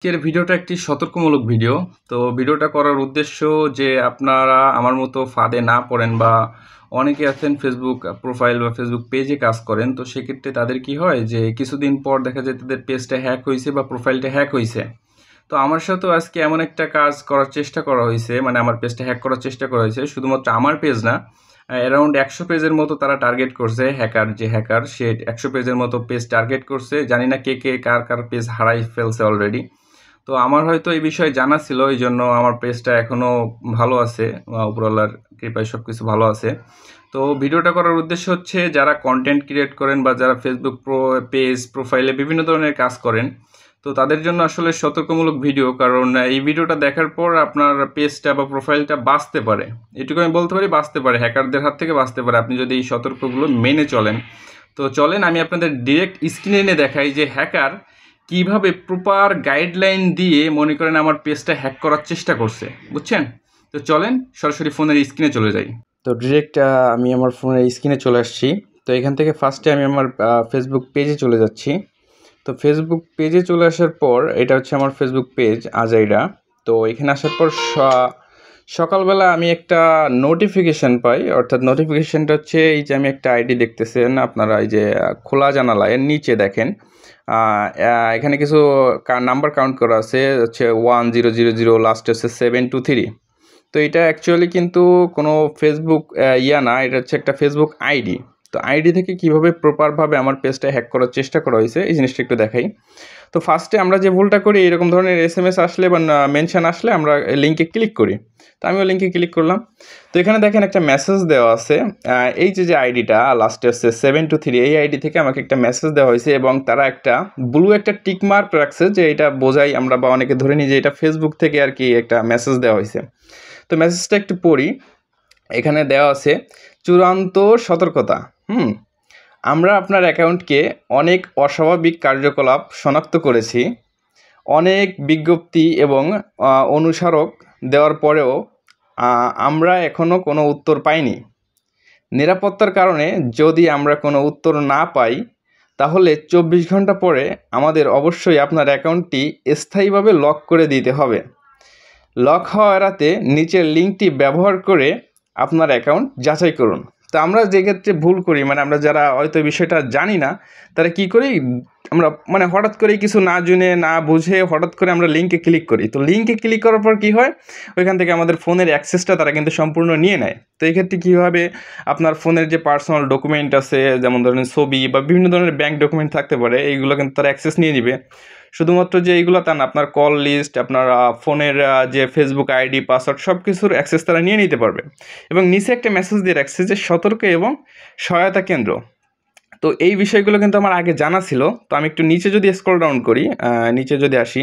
আজকের ভিডিওটা একটি সতর্কমূলক ভিডিও। তো ভিডিওটা করার উদ্দেশ্য যে আপনারা আমার মতো ফাঁদে না পড়েন বা অনেকে আছেন ফেসবুক প্রোফাইল বা ফেসবুক পেজে কাজ করেন। তো সেক্ষেত্রে তাদের কি হয় যে কিছুদিন পর দেখা যায় তাদের পেজটা হ্যাক হয়েছে বা প্রোফাইলটা হ্যাক হয়েছে। তো আমার সাথেও আজকে এমন একটা কাজ করার চেষ্টা করা হয়েছে, মানে আমার পেজটা হ্যাক করার চেষ্টা করা হয়েছে। শুধুমাত্র আমার পেজ না, অ্যারাউন্ড 100 পেজের মতো তারা টার্গেট করছে। যে হ্যাকার সে 100 পেজের মতো পেজ টার্গেট করছে। জানি না কে কে কার কার পেজ হারাই ফেলছে অলরেডি। তো আমার হয়তো এই বিষয়ে জানা ছিল, এই জন্য আমার পেজটা এখনও ভালো আছে। উপরওয়ালার কৃপায় সব কিছু ভালো আছে। তো ভিডিওটা করার উদ্দেশ্য হচ্ছে যারা কন্টেন্ট ক্রিয়েট করেন বা যারা ফেসবুক পেজ প্রোফাইলে বিভিন্ন ধরনের কাজ করেন, তো তাদের জন্য আসলে সতর্কমূলক ভিডিও। কারণ এই ভিডিওটা দেখার পর আপনার পেজটা বা প্রোফাইলটা বাঁচতে পারে, এটুকু আমি বলতে পারি, বাঁচতে পারে, হ্যাকারদের হাত থেকে বাঁচতে পারে আপনি যদি এই সতর্কগুলো মেনে চলেন। তো চলেন আমি আপনাদের ডিরেক্ট স্ক্রিনে এনে দেখাই যে হ্যাকার কিভাবে প্রপার গাইডলাইন দিয়ে মনে করেন আমার পেজটা হ্যাক করার চেষ্টা করছে, বুঝছেন? তো চলেন সরাসরি ফোনের স্ক্রিনে চলে যাই। তো ডিরেক্ট আমি আমার ফোনের স্ক্রিনে চলে আসছি। তো এখান থেকে ফার্স্টে আমি আমার ফেসবুক পেজে চলে যাচ্ছি। তো ফেসবুক পেজে চলে আসার পর এটা হচ্ছে আমার ফেসবুক পেজ আজাইরা। তো এখানে আসার পর সকালবেলা আমি একটা নোটিফিকেশান পাই, অর্থাৎ নোটিফিকেশানটা হচ্ছে এই যে আমি একটা আইডি দেখতেছেন আপনারা, এই যে খোলা জানালা এর নিচে দেখেন এখানে কিছু নাম্বার কাউন্ট করা আছে, হচ্ছে 1000, লাস্ট হচ্ছে 723। তো এটা অ্যাকচুয়ালি কিন্তু কোনো ফেসবুক না, এটা হচ্ছে একটা ফেসবুক আইডি। তো আইডি থেকে কিভাবে প্রপারভাবে আমার পেজটা হ্যাক করার চেষ্টা করা হয়েছে এই জিনিসটা একটু দেখাই। তো ফার্স্টে আমরা যে ভুলটা করি, এরকম ধরনের SMS আসলে বা মেনশন আসলে আমরা লিঙ্কে ক্লিক করি। তো আমিও লিঙ্কে ক্লিক করলাম। তো এখানে দেখেন একটা মেসেজ দেওয়া আছে, এই যে আইডিটা লাস্টে হচ্ছে 723, এই আইডি থেকে আমাকে একটা মেসেজ দেওয়া হয়েছে এবং তারা একটা ব্লু একটা টিক মার্ক রাখছে, যে এটা বোঝাই আমরা বা অনেকে ধরে নিই যে এটা ফেসবুক থেকে আর কি একটা মেসেজ দেওয়া হয়েছে। তো মেসেজটা একটু পড়ি। এখানে দেওয়া আছে চূড়ান্ত সতর্কতা। আমরা আপনার অ্যাকাউন্টকে অনেক অস্বাভাবিক কার্যকলাপ শনাক্ত করেছি। অনেক বিজ্ঞপ্তি এবং অনুস্মারক দেওয়ার পরেও আমরা এখনও কোনো উত্তর পাইনি। নিরাপত্তার কারণে যদি আমরা কোনো উত্তর না পাই, তাহলে 24 ঘন্টা পরে আমাদের অবশ্যই আপনার অ্যাকাউন্টটি স্থায়ীভাবে লক করে দিতে হবে। লক হওয়া এড়াতে নিচের লিঙ্কটি ব্যবহার করে আপনার অ্যাকাউন্ট যাচাই করুন। তো আমরা যে ক্ষেত্রে ভুল করি, মানে আমরা যারা হয়তো বিষয়টা জানি না, তারা কি করি, আমরা মানে হঠাৎ করে কিছু না জেনে না বুঝে হঠাৎ করে আমরা লিঙ্কে ক্লিক করি। তো লিঙ্কে ক্লিক করার পর কী হয়, ওইখান থেকে আমাদের ফোনের অ্যাক্সেসটা তারা কিন্তু সম্পূর্ণ নিয়ে নেয়। তো এই ক্ষেত্রে কীভাবে আপনার ফোনের যে পার্সোনাল ডকুমেন্ট আছে, যেমন ধরেন ছবি বা বিভিন্ন ধরনের ব্যাঙ্ক ডকুমেন্ট থাকতে পারে, এইগুলো কিন্তু তারা অ্যাক্সেস নিয়ে নেবে। শুধুমাত্র যে এইগুলো তা না, আপনার কল লিস্ট, আপনার ফোনের যে ফেসবুক আইডি, পাসওয়ার্ড, সব কিছুর অ্যাক্সেস তারা নিয়ে নিতে পারবে। এবং নিচে একটা মেসেজ দিয়ে রাখছে যে সতর্ক এবং সহায়তা কেন্দ্র। তো এই বিষয়গুলো কিন্তু আমার আগে জানা ছিল। তো আমি একটু নিচে যদি স্ক্রল ডাউন করি, নিচে যদি আসি,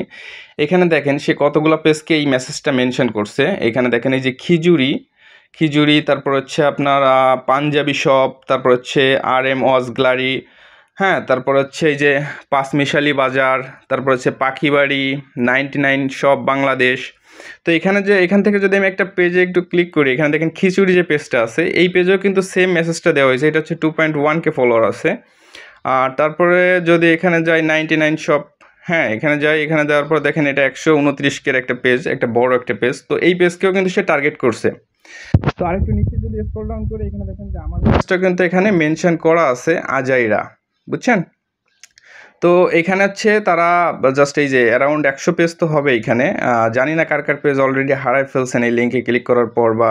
এখানে দেখেন সে কতগুলো পেজকে এই মেসেজটা মেনশন করছে। এখানে দেখেন এই যে খিজুরি, তারপর হচ্ছে আপনার পাঞ্জাবি শপ, তারপর হচ্ছে RM ওয়াজ গ্লারি, হ্যাঁ, তারপর হচ্ছে এই যে পাঁচমিশালি বাজার, তারপর হচ্ছে পাখিবাড়ি, 99 শপ বাংলাদেশ। তো এখান থেকে যদি আমি একটা পেজে একটু ক্লিক করি, এখানে দেখেন খিচুড়ি যে পেজটা আছে, এই পেজেও কিন্তু সেম মেসেজটা দেওয়া হয়েছে। এটা হচ্ছে 2.1K ফলোয়ার আছে। আর তারপরে যদি এখানে যাই 99 শপ, হ্যাঁ এখানে যাই, এখানে দেওয়ার পর দেখেন এটা 129K একটা পেজ, একটা বড় একটা পেজ। তো এই পেজকেও কিন্তু সে টার্গেট করছে। তো আরেকটু নিচে যদি স্ক্রল ডাউন করি, এখানে দেখেন যে আমার পেজটা কিন্তু এখানে মেনশন করা আছে আজাইরা, বুঝছেন? তো এখানে হচ্ছে তারা জাস্ট এই যে অ্যারাউন্ড 100 পেজ তো হবে এইখানে। জানি না কার পেজ অলরেডি হারাই ফেলছেন এই লিঙ্কে ক্লিক করার পর, বা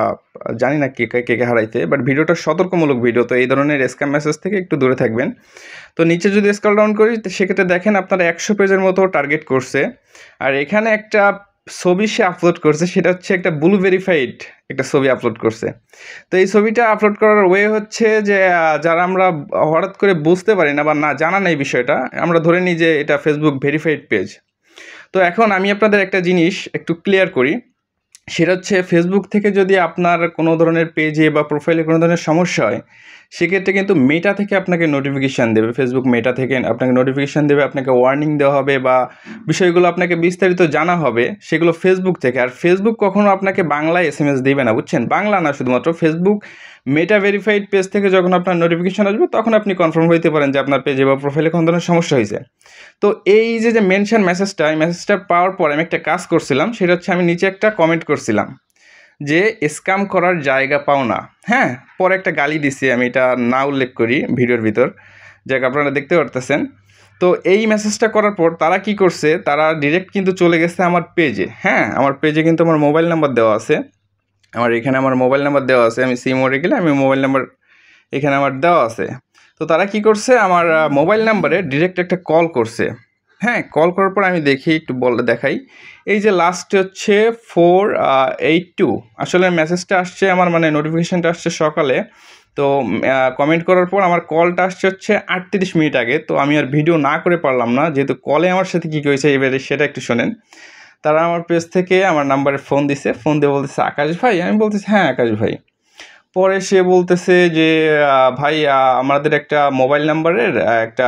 জানি না কে হারাইতে। বাট ভিডিওটা সতর্কমূলক ভিডিও, তো এই ধরনের স্ক্যাম মেসেজ থেকে একটু দূরে থাকবেন। তো নিচে যদি স্ক্রল ডাউন করি, সেক্ষেত্রে দেখেন আপনারা 100 পেজের মতো টার্গেট করছে। আর এখানে একটা ছবি সে আপলোড করছে, সেটা হচ্ছে একটা ব্লু ভেরিফাইড একটা ছবি আপলোড করছে। তো এই ছবিটা আপলোড করার ওয়ে হচ্ছে যে যারা আমরা হঠাৎ করে বুঝতে পারি না বা না জানা নেই বিষয়টা, আমরা ধরে নিই যে এটা ফেসবুক ভেরিফাইড পেজ। তো এখন আমি আপনাদের একটা জিনিস একটু ক্লিয়ার করি, সেটা হচ্ছে ফেসবুক থেকে যদি আপনার কোনো ধরনের পেজে বা প্রোফাইলে কোনো ধরনের সমস্যা হয়, সেক্ষেত্রে কিন্তু মেটা থেকে আপনাকে নোটিফিকেশান দেবে, ফেসবুক মেটা থেকে আপনাকে নোটিফিকেশান দেবে, আপনাকে ওয়ার্নিং দেওয়া হবে বা বিষয়গুলো আপনাকে বিস্তারিত জানা হবে সেগুলো ফেসবুক থেকে। আর ফেসবুক কখনও আপনাকে বাংলায় SMS দেবে না, বুঝছেন? বাংলা না, শুধুমাত্র ফেসবুক মেটা ভেরিফাইড পেজ থেকে যখন আপনার নোটিফিকেশান আসবে তখন আপনি কনফার্ম হইতে পারেন যে আপনার পেজে বা প্রোফাইলে কোনো ধরনের সমস্যা হয়েছে। তো এই যে মেনশন মেসেজটা, এই মেসেজটা পাওয়ার পর আমি একটা কাজ করছিলাম, সেটা হচ্ছে আমি নিচে একটা কমেন্ট করছিলাম যে স্ক্যাম করার জায়গা পাও না। হ্যাঁ, পরে একটা গালি দিছি, আমি এটা না উল্লেখ করি ভিডিওর ভিতর, যাক আপনারা দেখতে পারতেছেন। তো এই মেসেজটা করার পর তারা কি করছে, তারা ডিরেক্ট কিন্তু চলে গেছে আমার পেজে। হ্যাঁ, আমার পেজে কিন্তু আমার মোবাইল নাম্বার দেওয়া আছে, এখানে আমার মোবাইল নাম্বার দেওয়া আছে, আমি সিম মোডে গেলে আমি মোবাইল নাম্বার এখানে আমার দেওয়া আছে। তো তারা কি করছে, আমার মোবাইল নাম্বারে ডিরেক্ট একটা কল করছে। হ্যাঁ, কল করার পর আমি দেখি, একটু দেখাই, এই যে লাস্টে হচ্ছে 482, আসলে মেসেজটা আসছে আমার, মানে নোটিফিকেশানটা আসছে সকালে। তো কমেন্ট করার পর আমার কলটা আসছে হচ্ছে 38 মিনিট আগে। তো আমি আর ভিডিও না করে পারলাম না, যেহেতু কলে আমার সাথে কী হয়েছে এবারে সেটা একটু শোনেন। তারা আমার পেজ থেকে আমার নাম্বারে ফোন দিছে, ফোন দিয়ে বলতেছে আকাশ ভাই। আমি বলতেছি হ্যাঁ আকাশ ভাই। পরে সে বলতেছে যে ভাই আমাদের একটা মোবাইল নাম্বারের একটা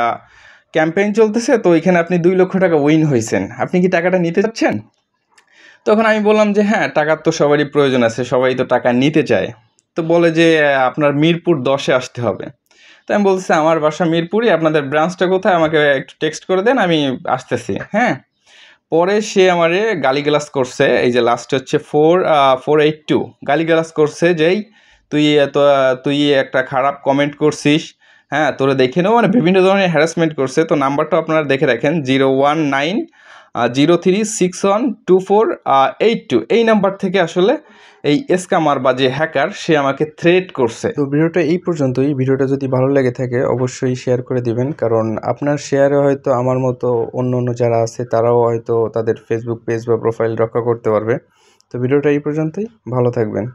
ক্যাম্পেইন চলতেছে, তো এখানে আপনি 2 লক্ষ টাকা উইন হয়েছেন, আপনি কি টাকাটা নিতে চাচ্ছেন? তখন আমি বললাম যে হ্যাঁ, টাকার তো সবারই প্রয়োজন আছে, সবাই তো টাকা নিতে চায়। তো বলে যে আপনার মিরপুর 10-এ আসতে হবে। তো আমি বলতেছি আমার বাসা মিরপুরই, আপনাদের ব্রাঞ্চটা কোথায় আমাকে একটু টেক্সট করে দেন, আমি আসতেছি। হ্যাঁ, পরে সে আমারে গালিগালাজ করছে, এই যে লাস্ট হচ্ছে 482, গালিগালাজ করছে যেই তুই একটা খারাপ কমেন্ট করছিস, হ্যাঁ তোরে দেখে নেবো, মানে বিভিন্ন ধরনের হ্যারাসমেন্ট করছে। তো নাম্বারটা আপনারা দেখে রাখেন, 01903612482, এই নাম্বার থেকে আসলে এই স্ক্যামার বা যে হ্যাকার সে আমাকে থ্রেট করছে। তো ভিডিওটা এই পর্যন্তই। ভিডিওটা যদি ভালো লেগে থাকে অবশ্যই শেয়ার করে দিবেন, কারণ আপনার শেয়ারে হয়তো আমার মতো অন্য যারা আছে তারাও হয়তো তাদের ফেসবুক পেজ বা প্রোফাইল রক্ষা করতে পারবে। তো ভিডিওটা এই পর্যন্তই, ভালো থাকবেন।